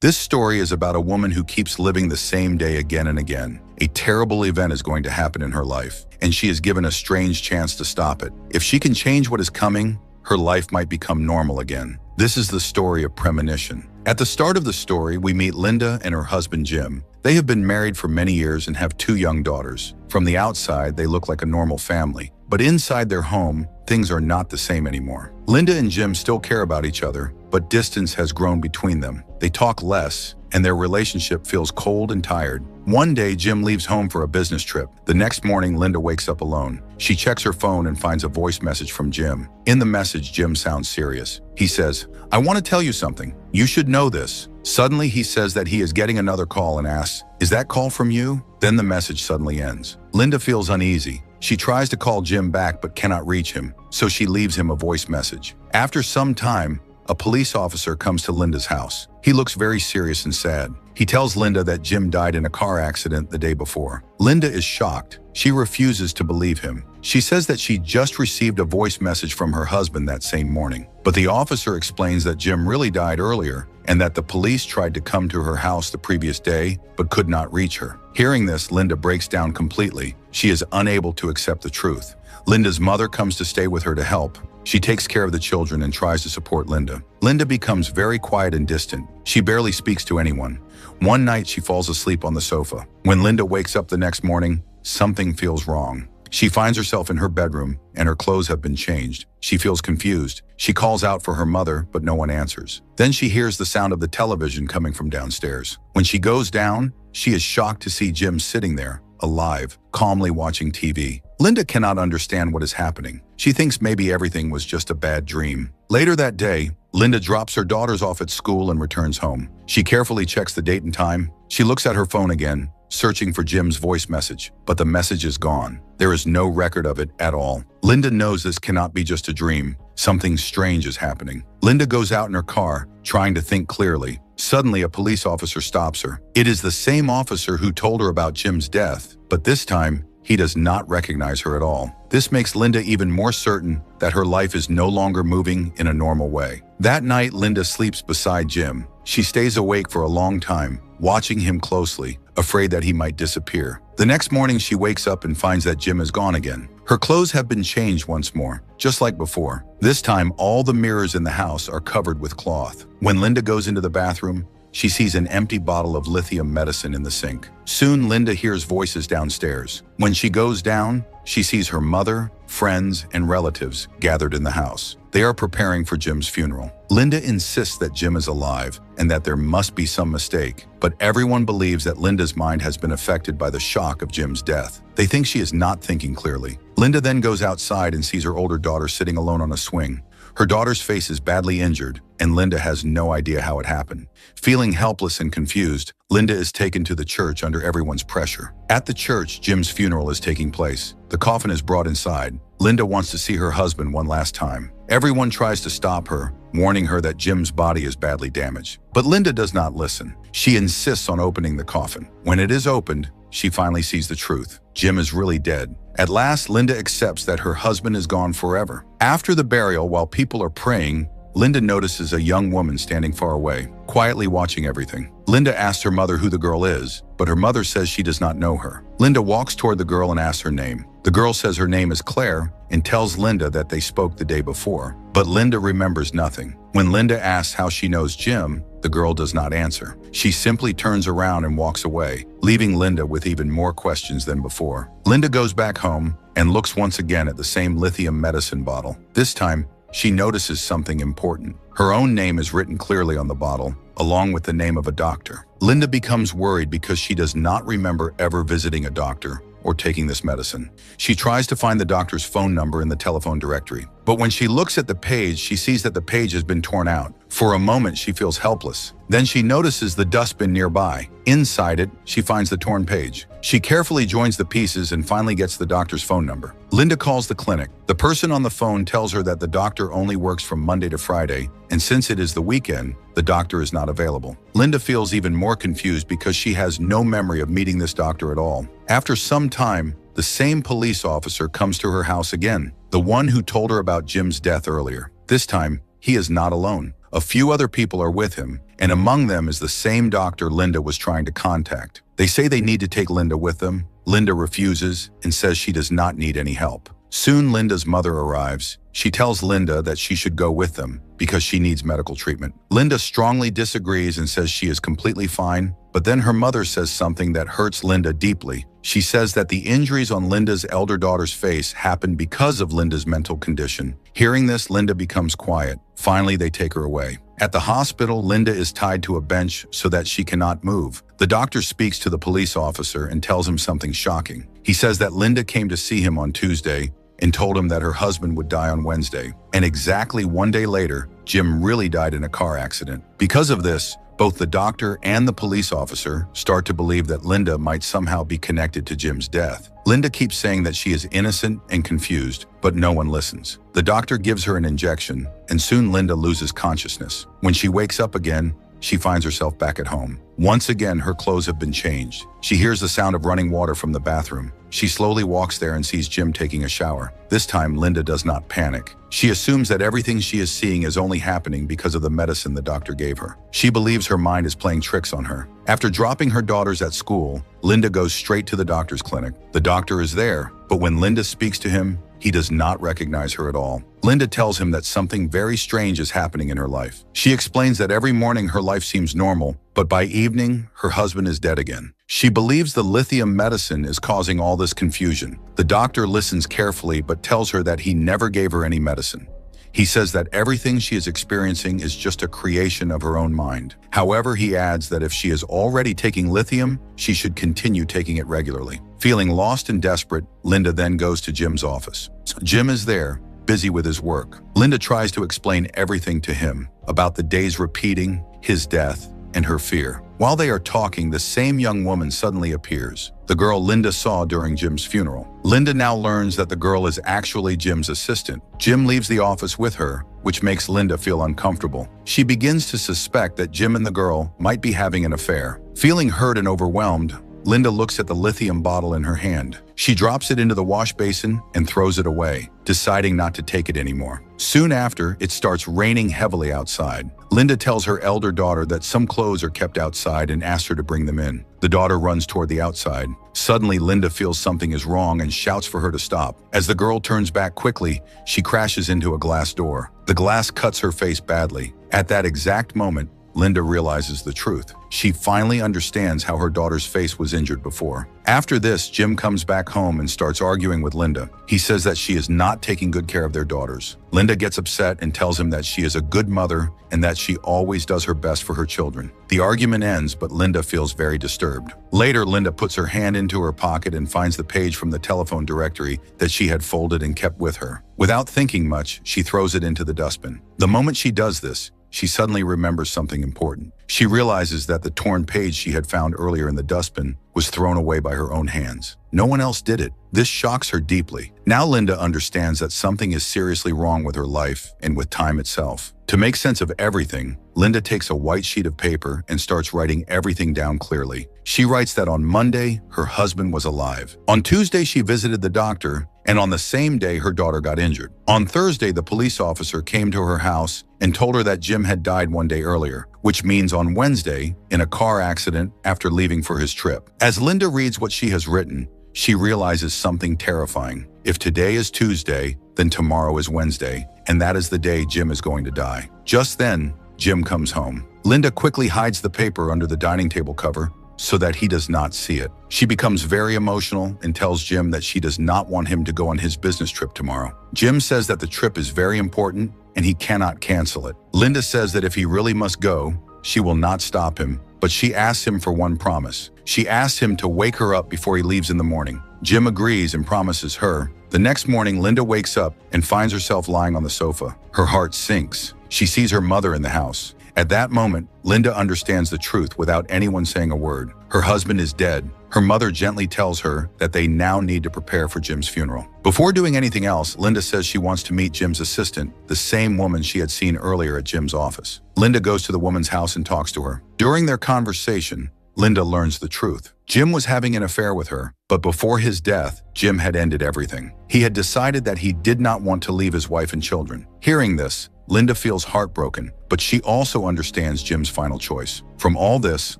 This story is about a woman who keeps living the same day again and again. A terrible event is going to happen in her life, and she is given a strange chance to stop it. If she can change what is coming, her life might become normal again. This is the story of Premonition. At the start of the story, we meet Linda and her husband Jim. They have been married for many years and have 2 young daughters. From the outside, they look like a normal family, but inside their home, things are not the same anymore. Linda and Jim still care about each other, but distance has grown between them. They talk less, and their relationship feels cold and tired. One day, Jim leaves home for a business trip. The next morning, Linda wakes up alone. She checks her phone and finds a voice message from Jim. In the message, Jim sounds serious. He says, "I want to tell you something. You should know this." Suddenly, he says that he is getting another call and asks, "Is that call from you?" Then the message suddenly ends. Linda feels uneasy. She tries to call Jim back but cannot reach him, so she leaves him a voice message. After some time, a police officer comes to Linda's house. He looks very serious and sad. He tells Linda that Jim died in a car accident the day before. Linda is shocked. She refuses to believe him. She says that she just received a voice message from her husband that same morning. But the officer explains that Jim really died earlier and that the police tried to come to her house the previous day but could not reach her. Hearing this, Linda breaks down completely. She is unable to accept the truth. Linda's mother comes to stay with her to help. She takes care of the children and tries to support Linda. Linda becomes very quiet and distant. She barely speaks to anyone. One night, she falls asleep on the sofa. When Linda wakes up the next morning, something feels wrong. She finds herself in her bedroom, and her clothes have been changed. She feels confused. She calls out for her mother, but no one answers. Then she hears the sound of the television coming from downstairs. When she goes down, she is shocked to see Jim sitting there, alive, calmly watching TV. Linda cannot understand what is happening. She thinks maybe everything was just a bad dream. Later that day, Linda drops her daughters off at school and returns home. She carefully checks the date and time. She looks at her phone again, searching for Jim's voice message, but the message is gone. There is no record of it at all. Linda knows this cannot be just a dream. Something strange is happening. Linda goes out in her car, trying to think clearly. Suddenly, a police officer stops her. It is the same officer who told her about Jim's death, but this time, he does not recognize her at all. This makes Linda even more certain that her life is no longer moving in a normal way. That night, Linda sleeps beside Jim. She stays awake for a long time, watching him closely, afraid that he might disappear. The next morning, she wakes up and finds that Jim is gone again. Her clothes have been changed once more, just like before. This time, all the mirrors in the house are covered with cloth. When Linda goes into the bathroom, she sees an empty bottle of lithium medicine in the sink. Soon, Linda hears voices downstairs. When she goes down, she sees her mother, friends, and relatives gathered in the house. They are preparing for Jim's funeral. Linda insists that Jim is alive and that there must be some mistake, but everyone believes that Linda's mind has been affected by the shock of Jim's death. They think she is not thinking clearly. Linda then goes outside and sees her older daughter sitting alone on a swing. Her daughter's face is badly injured, and Linda has no idea how it happened. Feeling helpless and confused, Linda is taken to the church under everyone's pressure. At the church, Jim's funeral is taking place. The coffin is brought inside. Linda wants to see her husband one last time. Everyone tries to stop her, warning her that Jim's body is badly damaged. But Linda does not listen. She insists on opening the coffin. When it is opened, she finally sees the truth. Jim is really dead. At last, Linda accepts that her husband is gone forever. After the burial, while people are praying, Linda notices a young woman standing far away, quietly watching everything. Linda asks her mother who the girl is, but her mother says she does not know her. Linda walks toward the girl and asks her name. The girl says her name is Claire and tells Linda that they spoke the day before, but Linda remembers nothing. When Linda asks how she knows Jim, the girl does not answer. She simply turns around and walks away, leaving Linda with even more questions than before. Linda goes back home and looks once again at the same lithium medicine bottle. This time, she notices something important. Her own name is written clearly on the bottle, along with the name of a doctor. Linda becomes worried because she does not remember ever visiting a doctor or taking this medicine. She tries to find the doctor's phone number in the telephone directory. But when she looks at the page, she sees that the page has been torn out. For a moment, she feels helpless. Then she notices the dustbin nearby. Inside it, she finds the torn page. She carefully joins the pieces and finally gets the doctor's phone number. Linda calls the clinic. The person on the phone tells her that the doctor only works from Monday to Friday, and since it is the weekend, the doctor is not available. Linda feels even more confused because she has no memory of meeting this doctor at all. After some time, the same police officer comes to her house again, the one who told her about Jim's death earlier. This time, he is not alone. A few other people are with him, and among them is the same doctor Linda was trying to contact. They say they need to take Linda with them. Linda refuses and says she does not need any help. Soon Linda's mother arrives. She tells Linda that she should go with them because she needs medical treatment. Linda strongly disagrees and says she is completely fine, but then her mother says something that hurts Linda deeply. She says that the injuries on Linda's elder daughter's face happened because of Linda's mental condition. Hearing this, Linda becomes quiet. Finally, they take her away. At the hospital, Linda is tied to a bench so that she cannot move. The doctor speaks to the police officer and tells him something shocking. He says that Linda came to see him on Tuesday and told him that her husband would die on Wednesday. And exactly one day later, Jim really died in a car accident. Because of this, both the doctor and the police officer start to believe that Linda might somehow be connected to Jim's death. Linda keeps saying that she is innocent and confused, but no one listens. The doctor gives her an injection, and soon Linda loses consciousness. When she wakes up again, she finds herself back at home. Once again, her clothes have been changed. She hears the sound of running water from the bathroom. She slowly walks there and sees Jim taking a shower. This time, Linda does not panic. She assumes that everything she is seeing is only happening because of the medicine the doctor gave her. She believes her mind is playing tricks on her. After dropping her daughters at school, Linda goes straight to the doctor's clinic. The doctor is there, but when Linda speaks to him, he does not recognize her at all. Linda tells him that something very strange is happening in her life. She explains that every morning her life seems normal, but by evening, her husband is dead again. She believes the lithium medicine is causing all this confusion. The doctor listens carefully but tells her that he never gave her any medicine. He says that everything she is experiencing is just a creation of her own mind. However, he adds that if she is already taking lithium, she should continue taking it regularly. Feeling lost and desperate, Linda then goes to Jim's office. Jim is there, busy with his work. Linda tries to explain everything to him about the days repeating, his death, and her fear. While they are talking, the same young woman suddenly appears, the girl Linda saw during Jim's funeral. Linda now learns that the girl is actually Jim's assistant. Jim leaves the office with her, which makes Linda feel uncomfortable. She begins to suspect that Jim and the girl might be having an affair. Feeling hurt and overwhelmed, Linda looks at the lithium bottle in her hand. She drops it into the wash basin and throws it away, deciding not to take it anymore. Soon after, it starts raining heavily outside. Linda tells her elder daughter that some clothes are kept outside and asks her to bring them in. The daughter runs toward the outside. Suddenly, Linda feels something is wrong and shouts for her to stop. As the girl turns back quickly, she crashes into a glass door. The glass cuts her face badly. At that exact moment, Linda realizes the truth. She finally understands how her daughter's face was injured before. After this, Jim comes back home and starts arguing with Linda. He says that she is not taking good care of their daughters. Linda gets upset and tells him that she is a good mother and that she always does her best for her children. The argument ends, but Linda feels very disturbed. Later, Linda puts her hand into her pocket and finds the page from the telephone directory that she had folded and kept with her. Without thinking much, she throws it into the dustbin. The moment she does this, she suddenly remembers something important. She realizes that the torn page she had found earlier in the dustbin was thrown away by her own hands. No one else did it. This shocks her deeply. Now Linda understands that something is seriously wrong with her life and with time itself. To make sense of everything, Linda takes a white sheet of paper and starts writing everything down clearly. She writes that on Monday, her husband was alive. On Tuesday, she visited the doctor, and on the same day, her daughter got injured. On Thursday, the police officer came to her house and told her that Jim had died one day earlier, which means on Wednesday, in a car accident after leaving for his trip. As Linda reads what she has written, she realizes something terrifying. If today is Tuesday, then tomorrow is Wednesday, and that is the day Jim is going to die. Just then, Jim comes home. Linda quickly hides the paper under the dining table cover so that he does not see it. She becomes very emotional and tells Jim that she does not want him to go on his business trip tomorrow. Jim says that the trip is very important and he cannot cancel it. Linda says that if he really must go, she will not stop him, but she asks him for one promise. She asks him to wake her up before he leaves in the morning. Jim agrees and promises her. The next morning, Linda wakes up and finds herself lying on the sofa. Her heart sinks. She sees her mother in the house. At that moment, Linda understands the truth without anyone saying a word. Her husband is dead. Her mother gently tells her that they now need to prepare for Jim's funeral. Before doing anything else, Linda says she wants to meet Jim's assistant, the same woman she had seen earlier at Jim's office. Linda goes to the woman's house and talks to her. During their conversation, Linda learns the truth. Jim was having an affair with her, but before his death, Jim had ended everything. He had decided that he did not want to leave his wife and children. Hearing this, Linda feels heartbroken, but she also understands Jim's final choice. From all this,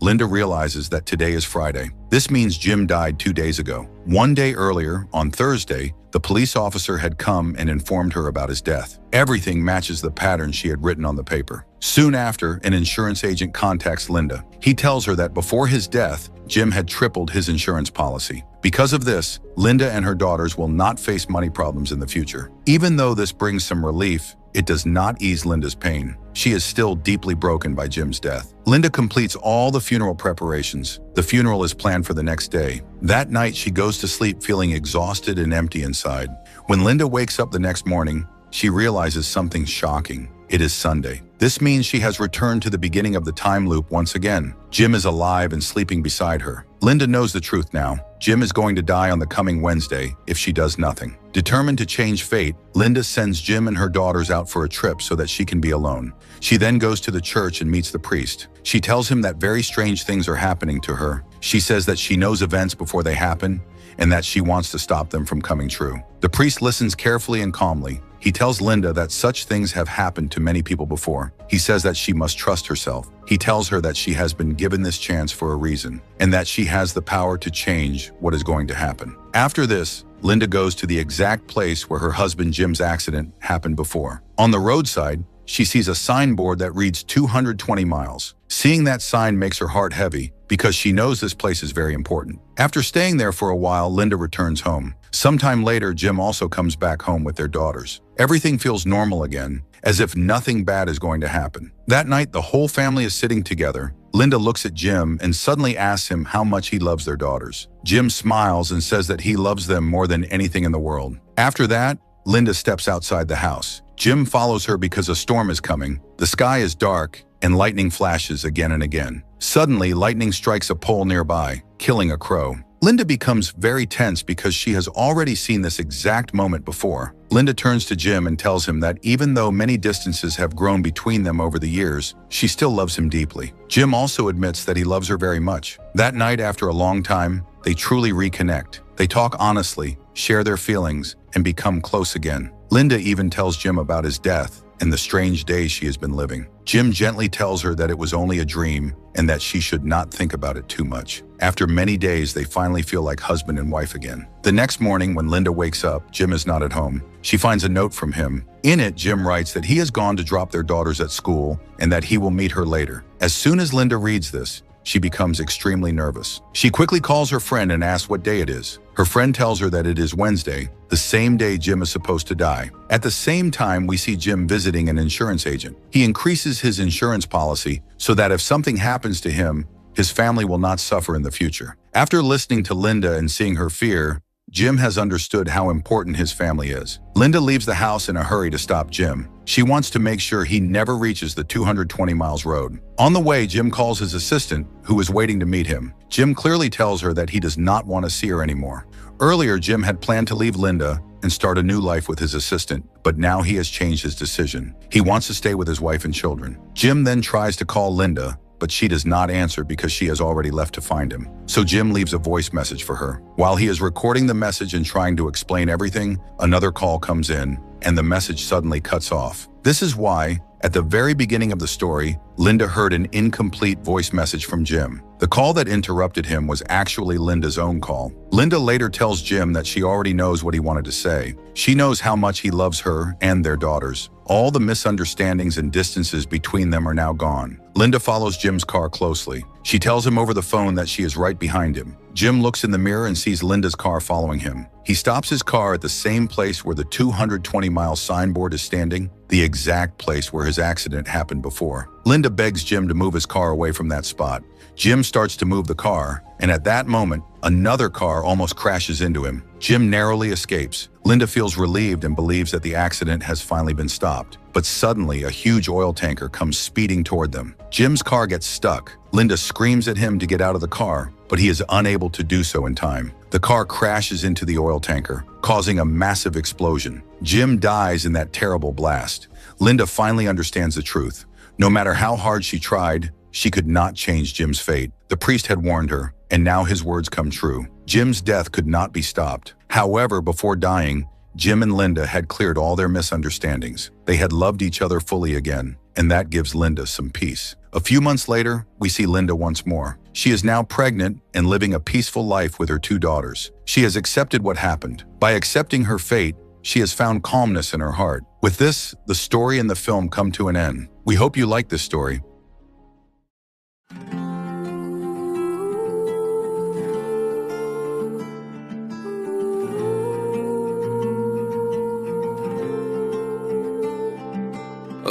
Linda realizes that today is Friday. This means Jim died 2 days ago. 1 day earlier, on Thursday, the police officer had come and informed her about his death. Everything matches the pattern she had written on the paper. Soon after, an insurance agent contacts Linda. He tells her that before his death, Jim had tripled his insurance policy. Because of this, Linda and her daughters will not face money problems in the future. Even though this brings some relief, it does not ease Linda's pain. She is still deeply broken by Jim's death. Linda completes all the funeral preparations. The funeral is planned for the next day. That night, she goes to sleep feeling exhausted and empty inside. When Linda wakes up the next morning, she realizes something shocking. It is Sunday. This means she has returned to the beginning of the time loop once again. Jim is alive and sleeping beside her. Linda knows the truth now. Jim is going to die on the coming Wednesday if she does nothing. Determined to change fate, Linda sends Jim and her daughters out for a trip so that she can be alone. She then goes to the church and meets the priest. She tells him that very strange things are happening to her. She says that she knows events before they happen and that she wants to stop them from coming true. The priest listens carefully and calmly. He tells Linda that such things have happened to many people before. He says that she must trust herself. He tells her that she has been given this chance for a reason, and that she has the power to change what is going to happen. After this, Linda goes to the exact place where her husband Jim's accident happened before. On the roadside, she sees a signboard that reads 220 miles. Seeing that sign makes her heart heavy because she knows this place is very important. After staying there for a while, Linda returns home. Sometime later, Jim also comes back home with their daughters. Everything feels normal again, as if nothing bad is going to happen. That night, the whole family is sitting together. Linda looks at Jim and suddenly asks him how much he loves their daughters. Jim smiles and says that he loves them more than anything in the world. After that, Linda steps outside the house. Jim follows her because a storm is coming. The sky is dark and lightning flashes again and again. Suddenly, lightning strikes a pole nearby, killing a crow. Linda becomes very tense because she has already seen this exact moment before. Linda turns to Jim and tells him that even though many distances have grown between them over the years, she still loves him deeply. Jim also admits that he loves her very much. That night, after a long time, they truly reconnect. They talk honestly, share their feelings, and become close again. Linda even tells Jim about his death and the strange days she has been living. Jim gently tells her that it was only a dream and that she should not think about it too much. After many days, they finally feel like husband and wife again. The next morning, when Linda wakes up, Jim is not at home. She finds a note from him. In it, Jim writes that he has gone to drop their daughters at school and that he will meet her later. As soon as Linda reads this, she becomes extremely nervous. She quickly calls her friend and asks what day it is. Her friend tells her that it is Wednesday, the same day Jim is supposed to die. At the same time, we see Jim visiting an insurance agent. He increases his insurance policy so that if something happens to him, his family will not suffer in the future. After listening to Linda and seeing her fear, Jim has understood how important his family is. Linda leaves the house in a hurry to stop Jim. She wants to make sure he never reaches the 220 miles road. On the way, Jim calls his assistant, who is waiting to meet him. Jim clearly tells her that he does not want to see her anymore. Earlier, Jim had planned to leave Linda and start a new life with his assistant, but now he has changed his decision. He wants to stay with his wife and children. Jim then tries to call Linda, but she does not answer because she has already left to find him. So Jim leaves a voice message for her. While he is recording the message and trying to explain everything, another call comes in, and the message suddenly cuts off. This is why, at the very beginning of the story, Linda heard an incomplete voice message from Jim. The call that interrupted him was actually Linda's own call. Linda later tells Jim that she already knows what he wanted to say. She knows how much he loves her and their daughters. All the misunderstandings and distances between them are now gone. Linda follows Jim's car closely. She tells him over the phone that she is right behind him. Jim looks in the mirror and sees Linda's car following him. He stops his car at the same place where the 220-mile signboard is standing, the exact place where his accident happened before. Linda begs Jim to move his car away from that spot. Jim starts to move the car, and at that moment, another car almost crashes into him. Jim narrowly escapes. Linda feels relieved and believes that the accident has finally been stopped. But suddenly, a huge oil tanker comes speeding toward them. Jim's car gets stuck. Linda screams at him to get out of the car, but he is unable to do so in time. The car crashes into the oil tanker, causing a massive explosion. Jim dies in that terrible blast. Linda finally understands the truth. No matter how hard she tried, she could not change Jim's fate. The priest had warned her, and now his words come true. Jim's death could not be stopped. However, before dying, Jim and Linda had cleared all their misunderstandings. They had loved each other fully again, and that gives Linda some peace. A few months later, we see Linda once more. She is now pregnant and living a peaceful life with her 2 daughters. She has accepted what happened. By accepting her fate, she has found calmness in her heart. With this, the story and the film come to an end. We hope you like this story.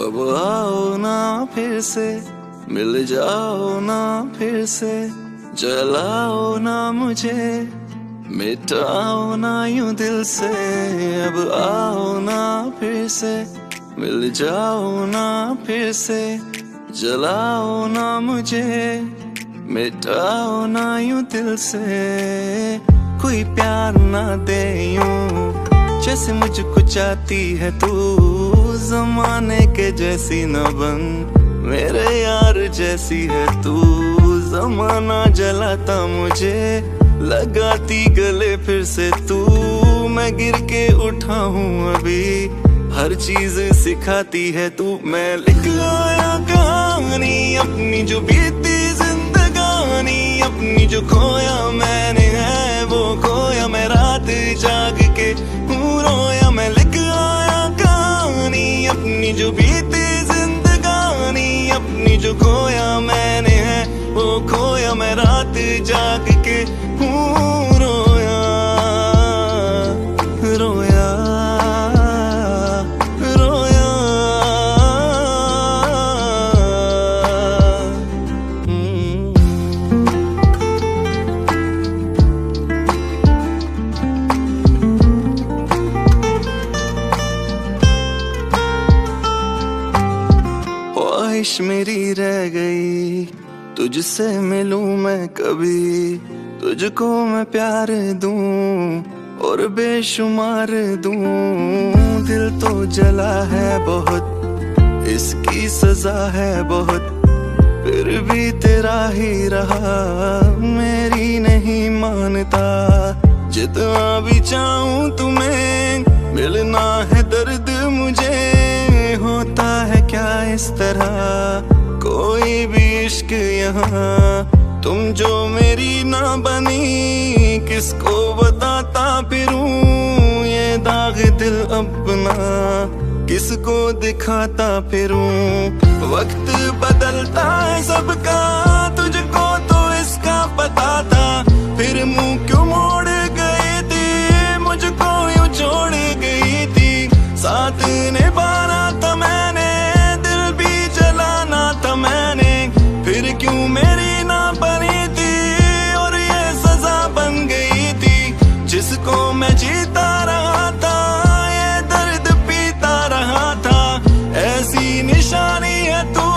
अब आओ ना फिर से मिल जाओ ना फिर से जलाओ ना मुझे मिटाओ ना यूं दिल से अब आओ ना फिर से मिल जाओ ना फिर से जलाओ ना मुझे मिटाओ ना यूं दिल से कोई प्यार ना दे यूं जैसे मुझको चाहती है तू ज़माने के जैसी न बन मेरे यार जैसी है तू ज़माना जलाता मुझे लगाती गले फिर से तू मैं गिर के उठा हूँ अभी हर चीज सिखाती है तू मैं लिख आया कहानी अपनी जो बीती जिंदगानी अपनी जो खोया मैंने है वो खोया मैं रात जाग के हूँ रोया मैं लिख आया कहानी अपनी जो बीती जिंदगानी अपनी जो खोया मैंने है वो खोया मैं रात जाग के हूँ रोया रोया रोया ख्वाहिश मेरी रह गई तुझसे मिलूं मैं कभी तुझको मैं प्यार दूं और बेशुमार दूं दिल तो जला है बहुत इसकी सजा है बहुत फिर भी तेरा ही रहा मेरी नहीं मानता जितना भी चाहूं तुम्हें मिलना है दर्द मुझे होता है क्या इस तरह कोई भी इश्क यहाँ तुम जो मेरी ना बनी किसको बताता फिरूं ये दाग दिल अपना किसको दिखाता फिरूं वक्त बदलता है सबका तुझको तो इसका पता था फिर मुंह क्यों मोड़ गई थी मुझको यूं छोड़ गई थी साथ निभाना था मैंने दिल भी जलाना था मैंने फिर क्यों मेरी ना बनी थी और ये सजा बन गई थी जिसको मैं जीता रहा था ये दर्द पीता रहा था ऐसी निशानी है तू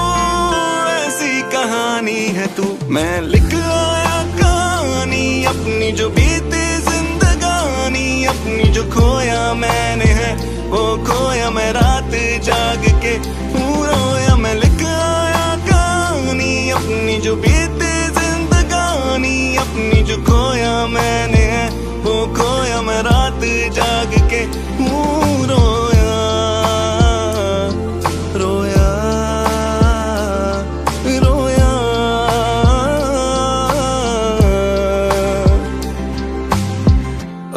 ऐसी कहानी है तू मैं लिख आया कहानी अपनी जो बीती जिंदगानी अपनी जो खोया मैंने है वो खोया मैं रात जाग के हूँ रोया मैं लिख आया कहानी अपनी जो बीती जिंदगानी अपनी जो खोया मैंने है वो खोया मैं रात जाग के हूँ रोया रोया रोया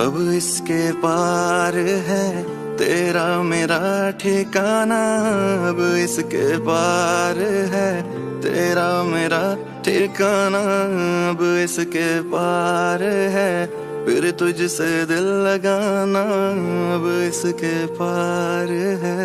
अब इसके पार है तेरा मेरा ठिकाना अब इसके पार है तेरा मेरा ठिकाना अब इसके पार है फिर तुझसे दिल लगाना अब इसके पार है।